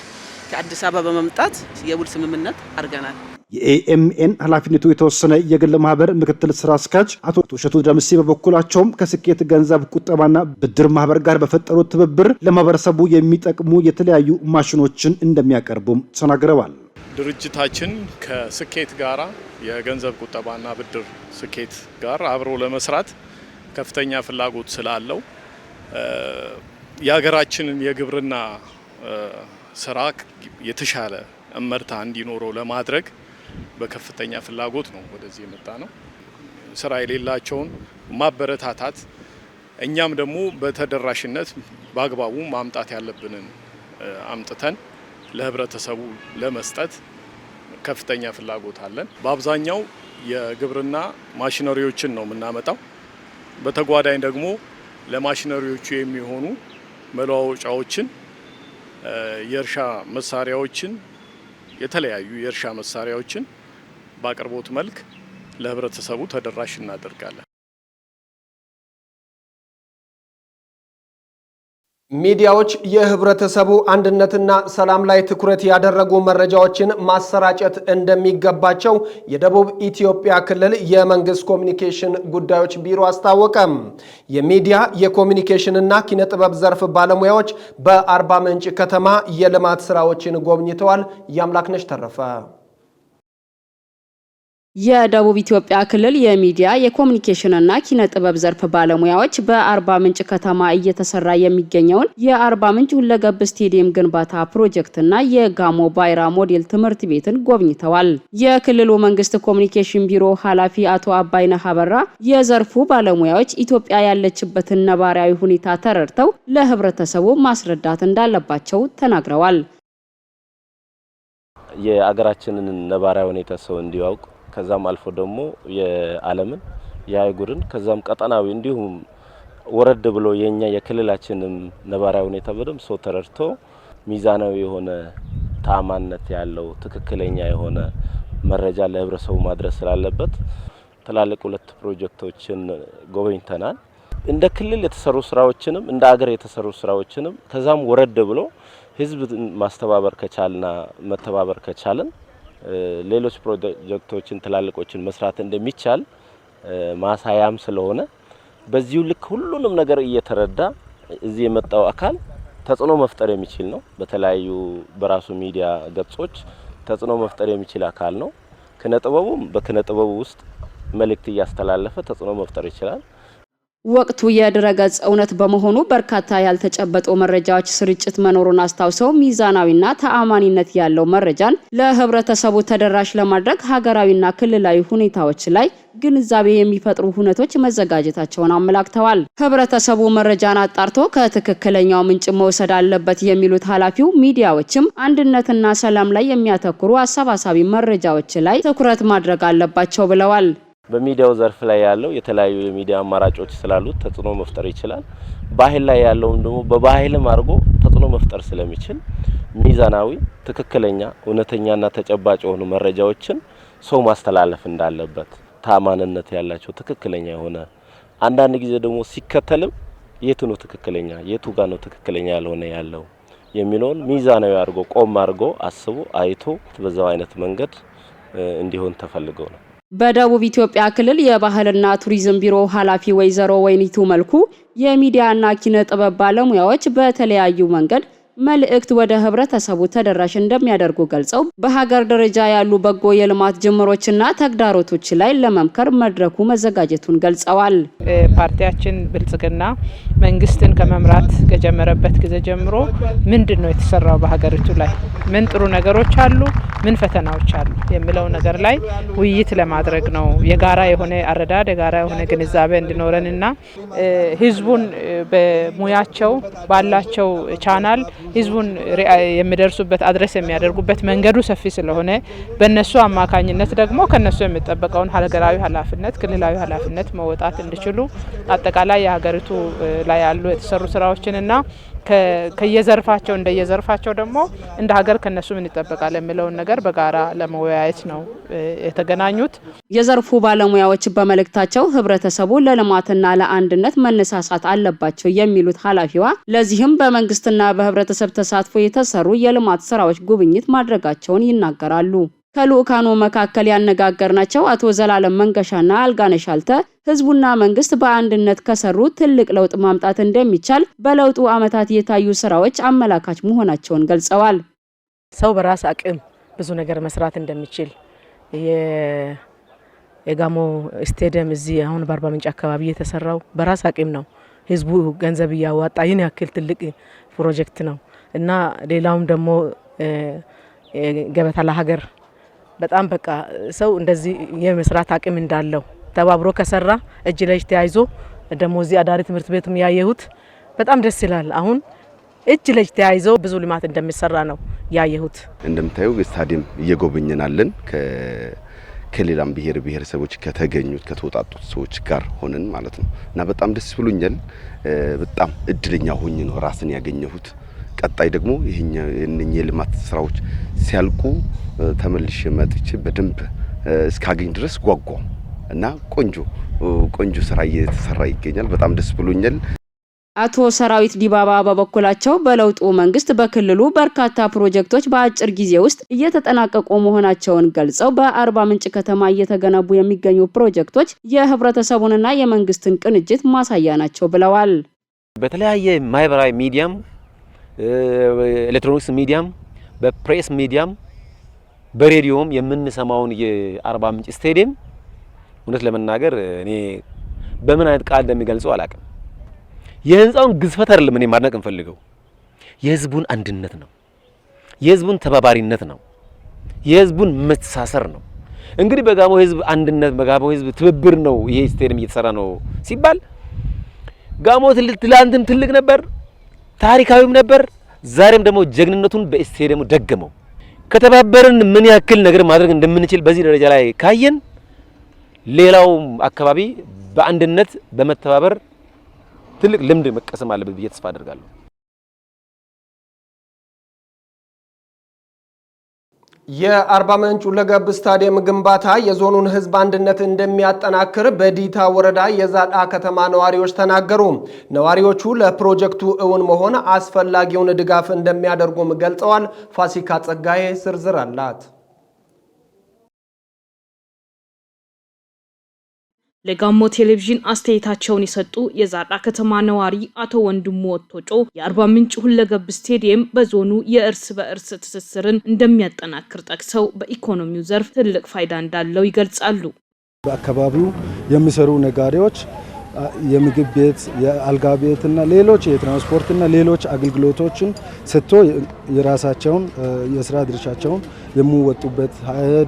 ከአዲስ አበባ በመምጣት የውል ስምምነት አድርገናል። የኤኤምኤን ኃላፊነቱ የተወሰነ የግል ማህበር ምክትል ስራ አስኪያጅ አቶ እሸቱ ደምሴ በበኩላቸውም ከስኬት ገንዘብ ቁጠባና ብድር ማህበር ጋር በፈጠሩት ትብብር ለማህበረሰቡ የሚጠቅሙ የተለያዩ ማሽኖችን እንደሚያቀርቡም ተናግረዋል። ድርጅታችን ከስኬት ጋራ የገንዘብ ቁጠባና ብድር ስኬት ጋር አብሮ ለመስራት ከፍተኛ ፍላጎት ስላለው የሀገራችንን የግብርና ስራ የተሻለ እመርታ እንዲኖረው ለማድረግ በከፍተኛ ፍላጎት ነው ወደዚህ የመጣ ነው። ስራ የሌላቸውን ማበረታታት፣ እኛም ደግሞ በተደራሽነት በአግባቡ ማምጣት ያለብንን አምጥተን ለህብረተሰቡ ለመስጠት ከፍተኛ ፍላጎት አለን። በአብዛኛው የግብርና ማሽነሪዎችን ነው የምናመጣው። በተጓዳኝ ደግሞ ለማሽነሪዎቹ የሚሆኑ መለዋወጫዎችን፣ የእርሻ መሳሪያዎችን፣ የተለያዩ የእርሻ መሳሪያዎችን በአቅርቦት መልክ ለህብረተሰቡ ተደራሽ እናደርጋለን። ሚዲያዎች የህብረተሰቡ አንድነትና ሰላም ላይ ትኩረት ያደረጉ መረጃዎችን ማሰራጨት እንደሚገባቸው የደቡብ ኢትዮጵያ ክልል የመንግስት ኮሚኒኬሽን ጉዳዮች ቢሮ አስታወቀም። የሚዲያ የኮሚኒኬሽንና ኪነ ጥበብ ዘርፍ ባለሙያዎች በአርባ ምንጭ ከተማ የልማት ስራዎችን ጎብኝተዋል። ያምላክነሽ ተረፈ የደቡብ ኢትዮጵያ ክልል የሚዲያ የኮሚኒኬሽንና ኪነ ጥበብ ዘርፍ ባለሙያዎች በአርባ ምንጭ ከተማ እየተሰራ የሚገኘውን የአርባ ምንጭ ሁለገብ ስቴዲየም ግንባታ ፕሮጀክትና የጋሞ ባይራ ሞዴል ትምህርት ቤትን ጎብኝተዋል። የክልሉ መንግስት ኮሚኒኬሽን ቢሮ ኃላፊ አቶ አባይነህ አበራ የዘርፉ ባለሙያዎች ኢትዮጵያ ያለችበትን ነባራዊ ሁኔታ ተረድተው ለህብረተሰቡ ማስረዳት እንዳለባቸው ተናግረዋል። የአገራችንን ነባራዊ ሁኔታ ሰው እንዲያውቅ ከዛም አልፎ ደግሞ የዓለምን የአይጉርን ከዛም ቀጠናዊ እንዲሁም ወረድ ብሎ የኛ የክልላችንን ነባራዊ ሁኔታ በደንብ ሰው ተረድቶ ሚዛናዊ የሆነ ተአማንነት ያለው ትክክለኛ የሆነ መረጃ ለህብረተሰቡ ማድረስ ስላለበት ትላልቅ ሁለት ፕሮጀክቶችን ጎበኝተናል። እንደ ክልል የተሰሩ ስራዎችንም እንደ አገር የተሰሩ ስራዎችንም ከዛም ወረድ ብሎ ህዝብ ማስተባበር ከቻልና መተባበር ከቻለን ሌሎች ፕሮጀክቶችን ትላልቆችን መስራት እንደሚቻል ማሳያም ስለሆነ በዚሁ ልክ ሁሉንም ነገር እየተረዳ እዚህ የመጣው አካል ተጽዕኖ መፍጠር የሚችል ነው። በተለያዩ በራሱ ሚዲያ ገጾች ተጽዕኖ መፍጠር የሚችል አካል ነው። ኪነጥበቡም በኪነጥበቡ ውስጥ መልእክት እያስተላለፈ ተጽዕኖ መፍጠር ይችላል። ወቅቱ የድረገጽ እውነት በመሆኑ በርካታ ያልተጨበጡ መረጃዎች ስርጭት መኖሩን አስታውሰው ሚዛናዊና ተአማኒነት ያለው መረጃን ለህብረተሰቡ ተደራሽ ለማድረግ ሀገራዊና ክልላዊ ሁኔታዎች ላይ ግንዛቤ የሚፈጥሩ ሁነቶች መዘጋጀታቸውን አመላክተዋል። ህብረተሰቡ መረጃን አጣርቶ ከትክክለኛው ምንጭ መውሰድ አለበት የሚሉት ኃላፊው ሚዲያዎችም አንድነትና ሰላም ላይ የሚያተኩሩ አሰባሳቢ መረጃዎች ላይ ትኩረት ማድረግ አለባቸው ብለዋል። በሚዲያው ዘርፍ ላይ ያለው የተለያዩ የሚዲያ አማራጮች ስላሉት ተጽዕኖ መፍጠር ይችላል። ባህል ላይ ያለውን ደግሞ በባህልም አድርጎ ተጽዕኖ መፍጠር ስለሚችል ሚዛናዊ፣ ትክክለኛ፣ እውነተኛና ተጨባጭ የሆኑ መረጃዎችን ሰው ማስተላለፍ እንዳለበት ታማኝነት ያላቸው ትክክለኛ የሆነ አንዳንድ ጊዜ ደግሞ ሲከተልም የቱ ነው ትክክለኛ የቱ ጋር ነው ትክክለኛ ያልሆነ ያለው የሚለውን ሚዛናዊ አድርጎ ቆም አድርጎ አስቦ አይቶ በዛው አይነት መንገድ እንዲሆን ተፈልገው ነው። በደቡብ ኢትዮጵያ ክልል የባህልና ቱሪዝም ቢሮ ኃላፊ ወይዘሮ ወይኒቱ መልኩ የሚዲያና ኪነ ጥበብ ባለሙያዎች በተለያዩ መንገድ መልእክት ወደ ህብረተሰቡ ተደራሽ እንደሚያደርጉ ገልጸው በሀገር ደረጃ ያሉ በጎ የልማት ጅምሮችና ተግዳሮቶች ላይ ለመምከር መድረኩ መዘጋጀቱን ገልጸዋል። ፓርቲያችን ብልጽግና መንግስትን ከመምራት ከጀመረበት ጊዜ ጀምሮ ምንድነው የተሰራው በሀገሪቱ ላይ ምን ጥሩ ነገሮች አሉ፣ ምን ፈተናዎች አሉ የሚለው ነገር ላይ ውይይት ለማድረግ ነው። የጋራ የሆነ አረዳድ የጋራ የሆነ ግንዛቤ እንዲኖረንና ህዝቡን በሙያቸው ባላቸው ቻናል ህዝቡን የሚደርሱበት አድሬስ የሚያደርጉበት መንገዱ ሰፊ ስለሆነ በእነሱ አማካኝነት ደግሞ ከነሱ የሚጠበቀውን ሀገራዊ ኃላፊነት ክልላዊ ኃላፊነት መወጣት እንዲችሉ አጠቃላይ የሀገሪቱ ላይ ያሉ የተሰሩ ስራዎችንና ከየዘርፋቸው እንደየዘርፋቸው ደግሞ እንደ ሀገር ከነሱ ምን ይጠበቃል የሚለውን ነገር በጋራ ለመወያየት ነው የተገናኙት። የዘርፉ ባለሙያዎች በመልእክታቸው ህብረተሰቡ ለልማትና ለአንድነት መነሳሳት አለባቸው የሚሉት ኃላፊዋ ለዚህም በመንግስትና በህብረተሰብ ተሳትፎ የተሰሩ የልማት ስራዎች ጉብኝት ማድረጋቸውን ይናገራሉ። ከልኡካኑ መካከል ያነጋገርናቸው አቶ ዘላለም መንገሻና አልጋነሽ አልተ ህዝቡና መንግስት በአንድነት ከሰሩ ትልቅ ለውጥ ማምጣት እንደሚቻል በለውጡ አመታት የታዩ ስራዎች አመላካች መሆናቸውን ገልጸዋል። ሰው በራስ አቅም ብዙ ነገር መስራት እንደሚችል የጋሞ ስቴዲየም እዚህ አሁን በአርባ ምንጭ አካባቢ የተሰራው በራስ አቅም ነው። ህዝቡ ገንዘብ እያዋጣ ይህን ያክል ትልቅ ፕሮጀክት ነው እና ሌላውም ደግሞ ገበታ ለሀገር በጣም በቃ ሰው እንደዚህ የመስራት አቅም እንዳለው ተባብሮ ከሰራ እጅ ለእጅ ተያይዞ ደግሞ እዚህ አዳሪ ትምህርት ቤቱም ያየሁት በጣም ደስ ይላል። አሁን እጅ ለእጅ ተያይዘው ብዙ ልማት እንደሚሰራ ነው ያየሁት። እንደምታዩ ስታዲየም እየጎበኘናለን ከሌላም ብሔር ብሔረሰቦች ከተገኙት ከተወጣጡት ሰዎች ጋር ሆነን ማለት ነው እና በጣም ደስ ብሎኛል። በጣም እድለኛ ሆኜ ነው ራስን ያገኘሁት። ቀጣይ ደግሞ ይሄን የልማት ስራዎች ሲያልቁ ተመልሼ መጥቼ በደንብ እስካገኝ ድረስ ጓጓው እና ቆንጆ ስራ እየተሰራ ይገኛል። በጣም ደስ ብሎኛል። አቶ ሰራዊት ዲባባ በበኩላቸው በለውጡ መንግስት በክልሉ በርካታ ፕሮጀክቶች በአጭር ጊዜ ውስጥ እየተጠናቀቁ መሆናቸውን ገልጸው በአርባ ምንጭ ከተማ እየተገነቡ የሚገኙ ፕሮጀክቶች የህብረተሰቡንና የመንግስትን ቅንጅት ማሳያ ናቸው ብለዋል። በተለያየ ማህበራዊ ሚዲያም ኤሌክትሮኒክስ ሚዲያም በፕሬስ ሚዲያም በሬዲዮም የምንሰማውን የአርባ ምንጭ ስቴዲየም እውነት ለመናገር እኔ በምን አይነት ቃል እንደሚገልጸው አላውቅም። የህንጻውን ግዝፈት አይደለም እኔ ማድነቅ እንፈልገው የህዝቡን አንድነት ነው፣ የህዝቡን ተባባሪነት ነው፣ የህዝቡን መተሳሰር ነው። እንግዲህ በጋሞ ህዝብ አንድነት በጋሞ ህዝብ ትብብር ነው ይሄ ስቴዲየም እየተሰራ ነው ሲባል ጋሞ ትላንትም ትልቅ ነበር፣ ታሪካዊም ነበር። ዛሬም ደግሞ ጀግንነቱን በስቴዲየሙ ደገመው። ከተባበርን ምን ያክል ነገር ማድረግ እንደምንችል በዚህ ደረጃ ላይ ካየን ሌላው አካባቢ በአንድነት በመተባበር ትልቅ ልምድ መቀሰም አለበት ብዬ ተስፋ አደርጋለሁ። የአርባ ምንጭ ሁለገብ ስታዲየም ግንባታ የዞኑን ህዝብ አንድነት እንደሚያጠናክር በዲታ ወረዳ የዛዳ ከተማ ነዋሪዎች ተናገሩ። ነዋሪዎቹ ለፕሮጀክቱ እውን መሆን አስፈላጊውን ድጋፍ እንደሚያደርጉም ገልጸዋል። ፋሲካ ጸጋዬ ዝርዝር አላት። ለጋሞ ቴሌቪዥን አስተያየታቸውን የሰጡ የዛዳ ከተማ ነዋሪ አቶ ወንድሙ ወቶጮ የአርባ ምንጭ ሁለገብ ስቴዲየም በዞኑ የእርስ በእርስ ትስስርን እንደሚያጠናክር ጠቅሰው በኢኮኖሚው ዘርፍ ትልቅ ፋይዳ እንዳለው ይገልጻሉ። በአካባቢው የሚሰሩ ነጋዴዎች የምግብ ቤት፣ የአልጋ ቤትና ሌሎች የትራንስፖርትና ሌሎች አገልግሎቶችን ሰጥቶ የራሳቸውን የስራ ድርሻቸውን የሚወጡበት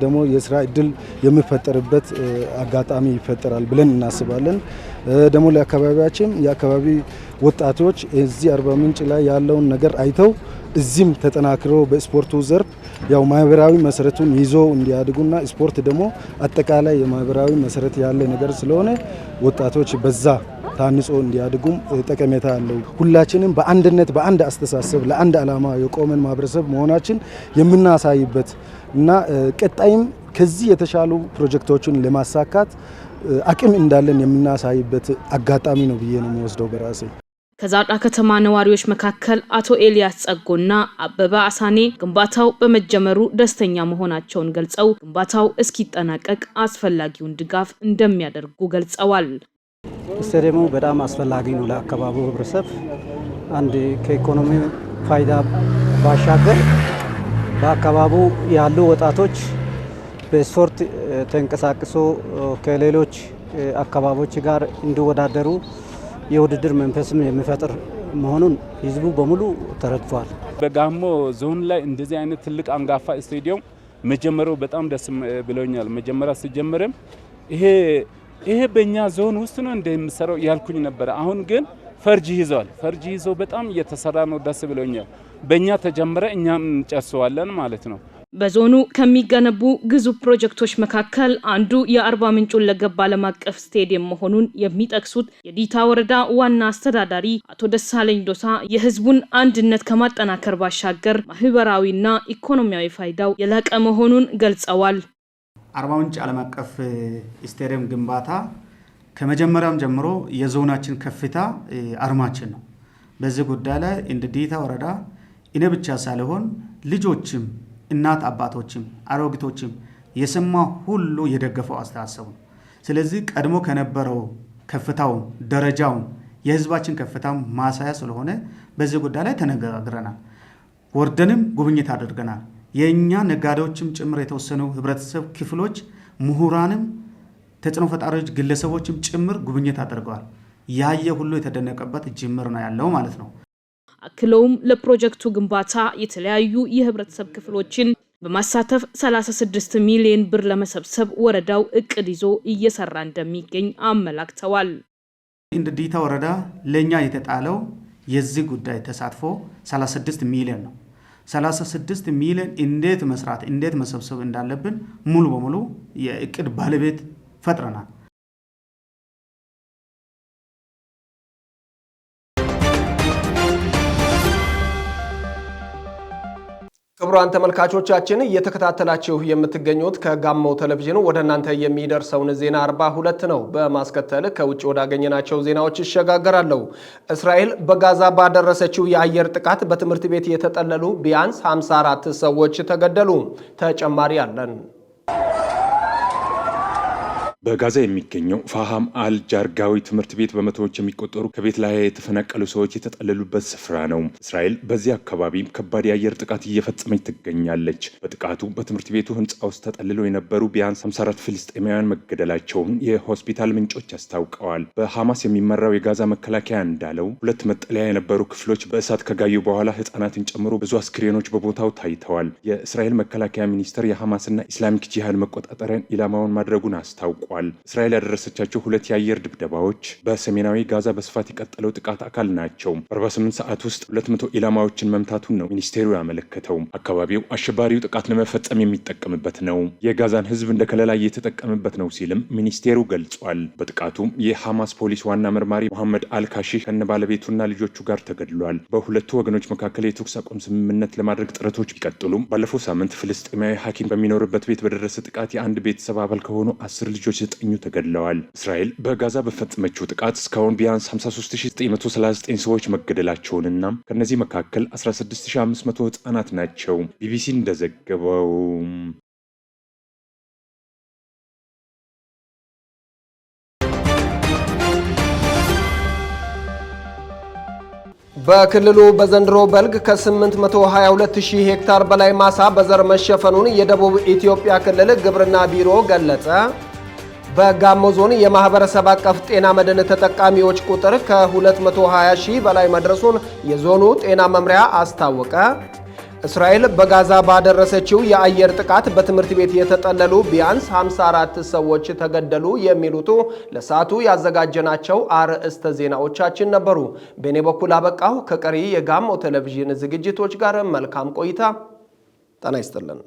ደግሞ የስራ እድል የሚፈጠርበት አጋጣሚ ይፈጠራል ብለን እናስባለን። ደግሞ ለአካባቢያችን የአካባቢ ወጣቶች እዚህ አርባ ምንጭ ላይ ያለውን ነገር አይተው እዚህም ተጠናክሮ በስፖርቱ ዘርፍ ያው ማህበራዊ መሰረቱን ይዞ እንዲያድጉና ስፖርት ደግሞ አጠቃላይ የማህበራዊ መሰረት ያለ ነገር ስለሆነ ወጣቶች በዛ ታንጾ እንዲያድጉም ጠቀሜታ አለው። ሁላችንም በአንድነት በአንድ አስተሳሰብ ለአንድ ዓላማ የቆመን ማህበረሰብ መሆናችን የምናሳይበት እና ቀጣይም ከዚህ የተሻሉ ፕሮጀክቶችን ለማሳካት አቅም እንዳለን የምናሳይበት አጋጣሚ ነው ብዬ ነው የምወስደው በራሴ። ከዛዳ ከተማ ነዋሪዎች መካከል አቶ ኤልያስ ጸጎና አበባ አሳኔ ግንባታው በመጀመሩ ደስተኛ መሆናቸውን ገልጸው ግንባታው እስኪጠናቀቅ አስፈላጊውን ድጋፍ እንደሚያደርጉ ገልጸዋል። ስቴዲየሙ በጣም አስፈላጊ ነው ለአካባቢው ህብረተሰብ። አንድ ከኢኮኖሚ ፋይዳ ባሻገር በአካባቢው ያሉ ወጣቶች በስፖርት ተንቀሳቅሶ ከሌሎች አካባቢዎች ጋር እንዲወዳደሩ የውድድር መንፈስም የሚፈጥር መሆኑን ህዝቡ በሙሉ ተረድቷል። በጋሞ ዞን ላይ እንደዚህ አይነት ትልቅ አንጋፋ ስቴዲየም መጀመሩ በጣም ደስ ብሎኛል። መጀመሪያ ሲጀመርም ይሄ በእኛ ዞን ውስጥ ነው እንደምሰራው ያልኩኝ ነበር። አሁን ግን ፈርጅ ይዞ በጣም እየተሰራ ነው። ደስ ብሎኛል። በእኛ ተጀመረ እኛም እንጨርሰዋለን ማለት ነው። በዞኑ ከሚገነቡ ግዙፍ ፕሮጀክቶች መካከል አንዱ የአርባ ምንጭ ሁለገብ ዓለም አቀፍ ስቴዲየም መሆኑን የሚጠቅሱት የዲታ ወረዳ ዋና አስተዳዳሪ አቶ ደሳለኝ ዶሳ የህዝቡን አንድነት ከማጠናከር ባሻገር ማህበራዊና ኢኮኖሚያዊ ፋይዳው የላቀ መሆኑን ገልጸዋል። አርባ ምንጭ ዓለም አቀፍ ስቴዲየም ግንባታ ከመጀመሪያም ጀምሮ የዞናችን ከፍታ አርማችን ነው። በዚህ ጉዳይ ላይ እንደ ዲታ ወረዳ እኔ ብቻ ሳልሆን ልጆችም እናት አባቶችም አሮጊቶችም የሰማ ሁሉ የደገፈው አስተሳሰቡ። ስለዚህ ቀድሞ ከነበረው ከፍታው ደረጃው የህዝባችን ከፍታው ማሳያ ስለሆነ በዚህ ጉዳይ ላይ ተነጋግረናል። ወርደንም ጉብኝት አድርገናል። የኛ ነጋዴዎችም ጭምር የተወሰኑ ህብረተሰብ ክፍሎች ምሁራንም ተጽዕኖ ፈጣሪዎች ግለሰቦችም ጭምር ጉብኝት አድርገዋል። ያየ ሁሉ የተደነቀበት ጅምር ነው ያለው ማለት ነው። አክለውም ለፕሮጀክቱ ግንባታ የተለያዩ የህብረተሰብ ክፍሎችን በማሳተፍ 36 ሚሊዮን ብር ለመሰብሰብ ወረዳው እቅድ ይዞ እየሰራ እንደሚገኝ አመላክተዋል። እንደ ዲታ ወረዳ ለኛ የተጣለው የዚህ ጉዳይ ተሳትፎ 36 ሚሊዮን ነው። 36 ሚሊዮን እንዴት መስራት እንዴት መሰብሰብ እንዳለብን ሙሉ በሙሉ የእቅድ ባለቤት ፈጥረናል። ክቡራን ተመልካቾቻችን እየተከታተላችሁ የምትገኙት ከጋሞ ቴሌቪዥን ወደ እናንተ የሚደርሰውን ዜና 42 ነው። በማስከተል ከውጭ ወዳገኘናቸው ዜናዎች ይሸጋገራለሁ። እስራኤል በጋዛ ባደረሰችው የአየር ጥቃት በትምህርት ቤት የተጠለሉ ቢያንስ 54 ሰዎች ተገደሉ። ተጨማሪ አለን። በጋዛ የሚገኘው ፋሃም አልጃርጋዊ ትምህርት ቤት በመቶዎች የሚቆጠሩ ከቤት ላይ የተፈናቀሉ ሰዎች የተጠለሉበት ስፍራ ነው። እስራኤል በዚህ አካባቢ ከባድ የአየር ጥቃት እየፈጸመች ትገኛለች። በጥቃቱ በትምህርት ቤቱ ህንፃ ውስጥ ተጠልለው የነበሩ ቢያንስ 54 ፍልስጤማውያን መገደላቸውን የሆስፒታል ምንጮች አስታውቀዋል። በሐማስ የሚመራው የጋዛ መከላከያ እንዳለው 2 መጠለያ የነበሩ ክፍሎች በእሳት ከጋዩ በኋላ ህፃናትን ጨምሮ ብዙ አስክሬኖች በቦታው ታይተዋል። የእስራኤል መከላከያ ሚኒስቴር የሐማስና ኢስላሚክ ጂሃድ መቆጣጠሪያን ኢላማውን ማድረጉን አስታውቋል። እስራኤል ያደረሰቻቸው 2 የአየር ድብደባዎች በሰሜናዊ ጋዛ በስፋት የቀጠለው ጥቃት አካል ናቸው። 48 ሰዓት ውስጥ 200 ኢላማዎችን መምታቱን ነው ሚኒስቴሩ ያመለከተው። አካባቢው አሸባሪው ጥቃት ለመፈጸም የሚጠቀምበት ነው፣ የጋዛን ህዝብ እንደ ከለላ እየተጠቀምበት ነው ሲልም ሚኒስቴሩ ገልጿል። በጥቃቱም የሐማስ ፖሊስ ዋና መርማሪ መሐመድ አልካሺህ ከነ ባለቤቱና ልጆቹ ጋር ተገድሏል። በሁለቱ ወገኖች መካከል የተኩስ አቁም ስምምነት ለማድረግ ጥረቶች ቢቀጥሉም ባለፈው ሳምንት ፍልስጤማዊ ሐኪም በሚኖርበት ቤት በደረሰ ጥቃት የአንድ ቤተሰብ አባል ከሆኑ 10 ልጆች 9 ተገድለዋል። እስራኤል በጋዛ በፈጸመችው ጥቃት እስካሁን ቢያንስ 53939 ሰዎች መገደላቸውንና ከነዚህ መካከል 16500 ህጻናት ናቸው። ቢቢሲ እንደዘገበው በክልሉ በዘንድሮ በልግ ከ822,000 ሄክታር በላይ ማሳ በዘር መሸፈኑን የደቡብ ኢትዮጵያ ክልል ግብርና ቢሮ ገለጸ። በጋሞ ዞን የማህበረሰብ አቀፍ ጤና መድን ተጠቃሚዎች ቁጥር ከ220,000 በላይ መድረሱን የዞኑ ጤና መምሪያ አስታወቀ። እስራኤል በጋዛ ባደረሰችው የአየር ጥቃት በትምህርት ቤት የተጠለሉ ቢያንስ 54 ሰዎች ተገደሉ። የሚሉት ለሰዓቱ ያዘጋጀናቸው አርዕስተ ዜናዎቻችን ነበሩ። በእኔ በኩል አበቃሁ። ከቀሪ የጋሞ ቴሌቪዥን ዝግጅቶች ጋር መልካም ቆይታ። ጤና ይስጥልን።